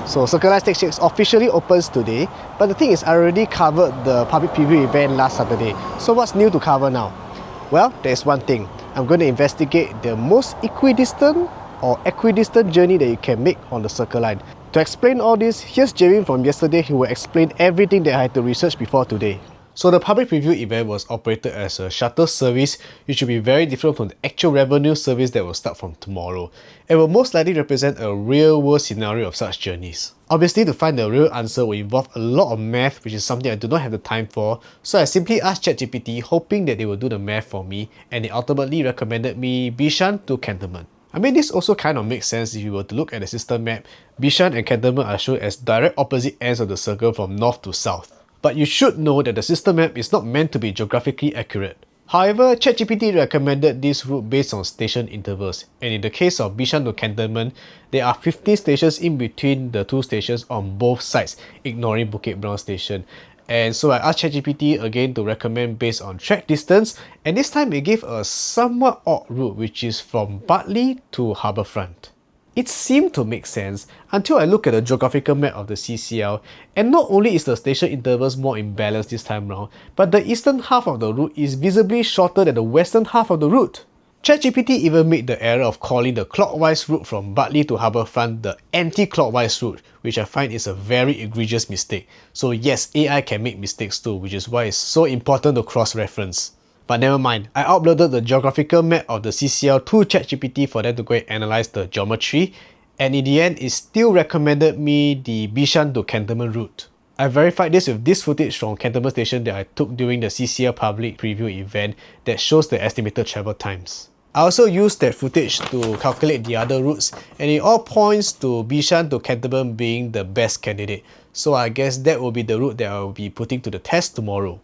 So Circle Line Stage 6 officially opens today, but the thing is I already covered the public preview event last Saturday. So what's new to cover now? Well, there's one thing. I'm going to investigate the most equidistant or equidistant journey that you can make on the Circle Line. To explain all this, here's Javin from yesterday. He will explain everything that I had to research before today. So the public preview event was operated as a shuttle service, which will be very different from the actual revenue service that will start from tomorrow. It will most likely represent a real world scenario of such journeys. Obviously, to find the real answer will involve a lot of math, which is something I do not have the time for, so I simply asked ChatGPT hoping that they will do the math for me, and it ultimately recommended me Bishan to Cantonment. I mean, this also kind of makes sense if you were to look at the system map. Bishan and Cantonment are shown as direct opposite ends of the circle from north to south. But you should know that the system map is not meant to be geographically accurate. However, ChatGPT recommended this route based on station intervals, and in the case of Bishan to Cantonment, there are 15 stations in between the two stations on both sides, ignoring Bukit Brown Station. And so I asked ChatGPT again to recommend based on track distance, and this time it gave a somewhat odd route, which is from Bartley to Harbourfront. It seemed to make sense until I look at the geographical map of the CCL, and not only is the station intervals more imbalanced this time round, but the eastern half of the route is visibly shorter than the western half of the route. ChatGPT even made the error of calling the clockwise route from Bartley to Harbourfront the anti-clockwise route, which I find is a very egregious mistake. So yes, AI can make mistakes too, which is why it's so important to cross-reference. But never mind, I uploaded the geographical map of the CCL to ChatGPT for them to go and analyze the geometry, and in the end, it still recommended me the Bishan to Cantonment route. I verified this with this footage from Cantonment Station that I took during the CCL public preview event that shows the estimated travel times. I also used that footage to calculate the other routes, and it all points to Bishan to Cantonment being the best candidate. So I guess that will be the route that I will be putting to the test tomorrow.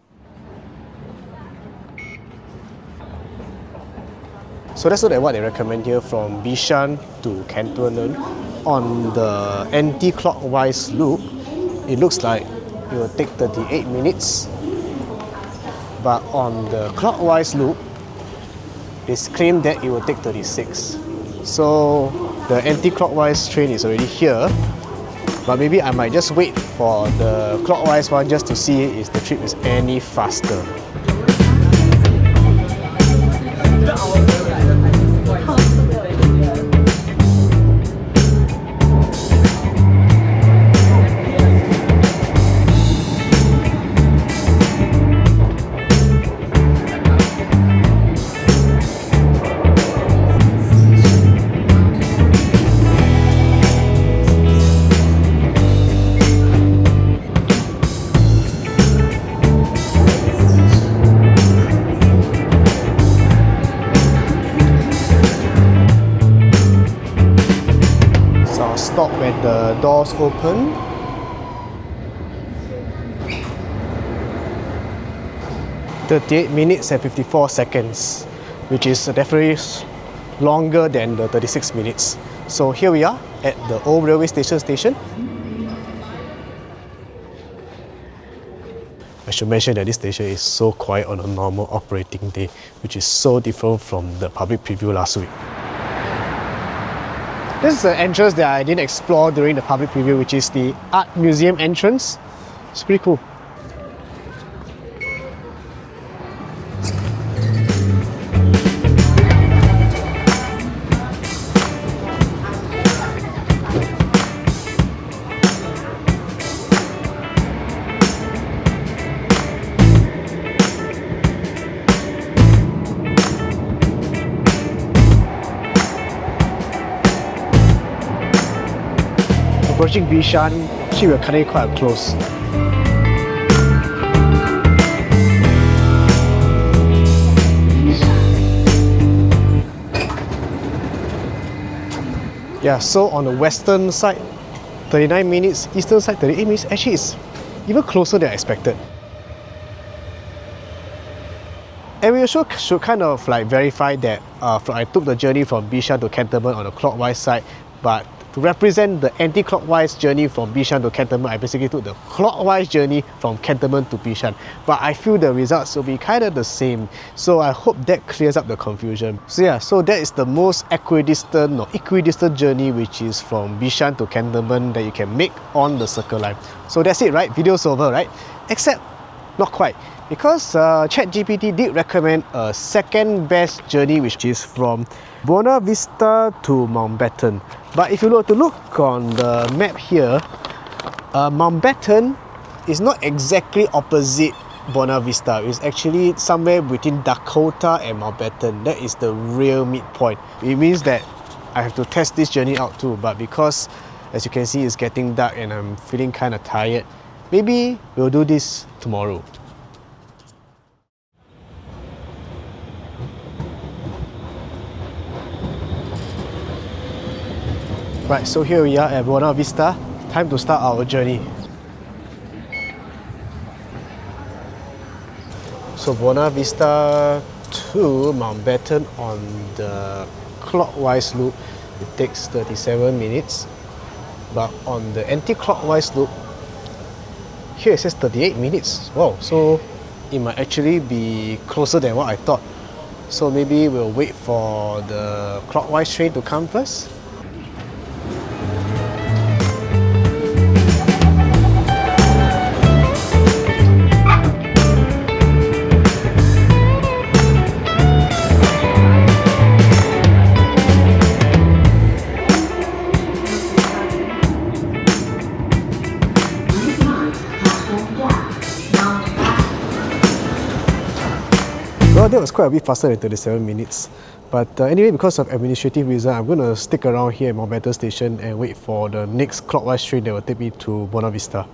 So let's look at what they recommend here from Bishan to Cantonment. On the anti-clockwise loop, it looks like it will take 38 minutes. But on the clockwise loop, it's claimed that it will take 36. So the anti-clockwise train is already here. But maybe I might just wait for the clockwise one just to see if the trip is any faster. Stop when the doors open. "38 minutes and 54 seconds, which is definitely longer than the 36 minutes. So here we are at the old railway station. I should mention that this station is so quiet on a normal operating day, which is so different from the public preview last week. This is an entrance that I didn't explore during the public preview, which is the Art Museum entrance. It's pretty cool. Approaching Bishan, actually we're cutting quite close. Yeah, so on the western side, 39 minutes, eastern side 38 minutes, actually it's even closer than I expected. And we also should kind of like verify that I took the journey from Bishan to Cantonment on the clockwise side, but to represent the anti-clockwise journey from Bishan to Cantonment, I basically took the clockwise journey from Cantonment to Bishan. But I feel the results will be kind of the same. So I hope that clears up the confusion. So yeah, so that is the most equidistant or equidistant journey, which is from Bishan to Cantonment that you can make on the Circle Line. So that's it, right? Video's over, right? Except not quite. Because ChatGPT did recommend a second best journey, which is from Buona Vista to Mountbatten. But if you were to look on the map here, Mountbatten is not exactly opposite Buona Vista. It's actually somewhere between Dakota and Mountbatten. That is the real midpoint. It means that I have to test this journey out too, but because as you can see it's getting dark and I'm feeling kind of tired, maybe we'll do this tomorrow. Right, so here we are at Buona Vista. Time to start our journey. So Buona Vista to Mountbatten on the clockwise loop, it takes 37 minutes. But on the anti-clockwise loop, here it says 38 minutes. Wow, so it might actually be closer than what I thought. So maybe we'll wait for the clockwise train to come first. Well, that was quite a bit faster than 37 minutes. But anyway, because of administrative reason, I'm going to stick around here at Mountbatten station and wait for the next clockwise train that will take me to Buona Vista.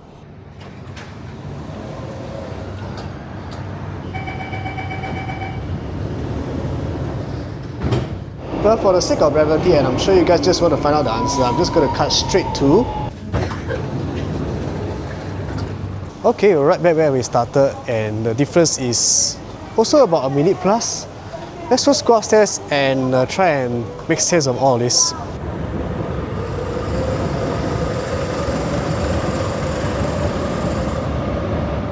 Well, for the sake of brevity, and I'm sure you guys just want to find out the answer, I'm just going to cut straight to... Okay, we're right back where we started, and the difference is also about a minute plus. Let's just go upstairs and try and make sense of all this.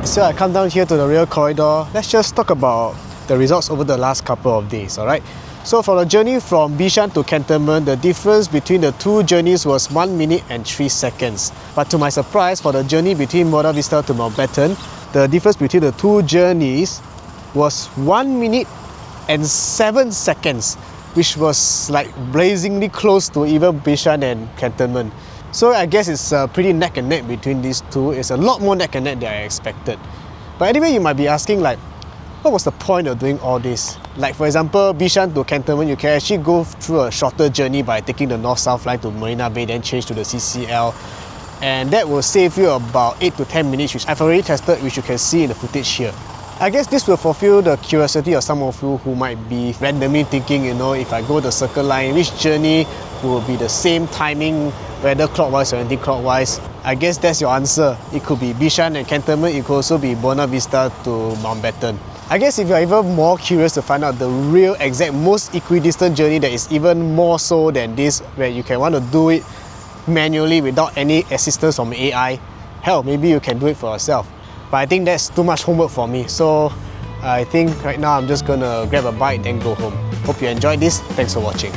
So I come down here to the rear corridor. Let's just talk about the results over the last couple of days, alright? So for the journey from Bishan to Cantonment, the difference between the two journeys was 1 minute and 3 seconds. But to my surprise, for the journey between Buona Vista to Mountbatten, the difference between the two journeys was 1 minute and 7 seconds, which was like blazingly close to even Bishan and Cantonment. So I guess it's pretty neck and neck between these two. It's a lot more neck and neck than I expected. But anyway, you might be asking like, what was the point of doing all this? Like for example, Bishan to Cantonment, you can actually go through a shorter journey by taking the North-South line to Marina Bay, then change to the CCL. And that will save you about 8 to 10 minutes, which I've already tested, which you can see in the footage here. I guess this will fulfill the curiosity of some of you who might be randomly thinking, you know, if I go the Circle Line, which journey will be the same timing, whether clockwise or anti-clockwise? I guess that's your answer. It could be Bishan and Cantonment, it could also be Buona Vista to Mountbatten. I guess if you're even more curious to find out the real exact most equidistant journey that is even more so than this, where you can want to do it manually without any assistance from AI, hell, maybe you can do it for yourself. But I think that's too much homework for me, so I think right now I'm just gonna grab a bite and go home. Hope you enjoyed this. Thanks for watching.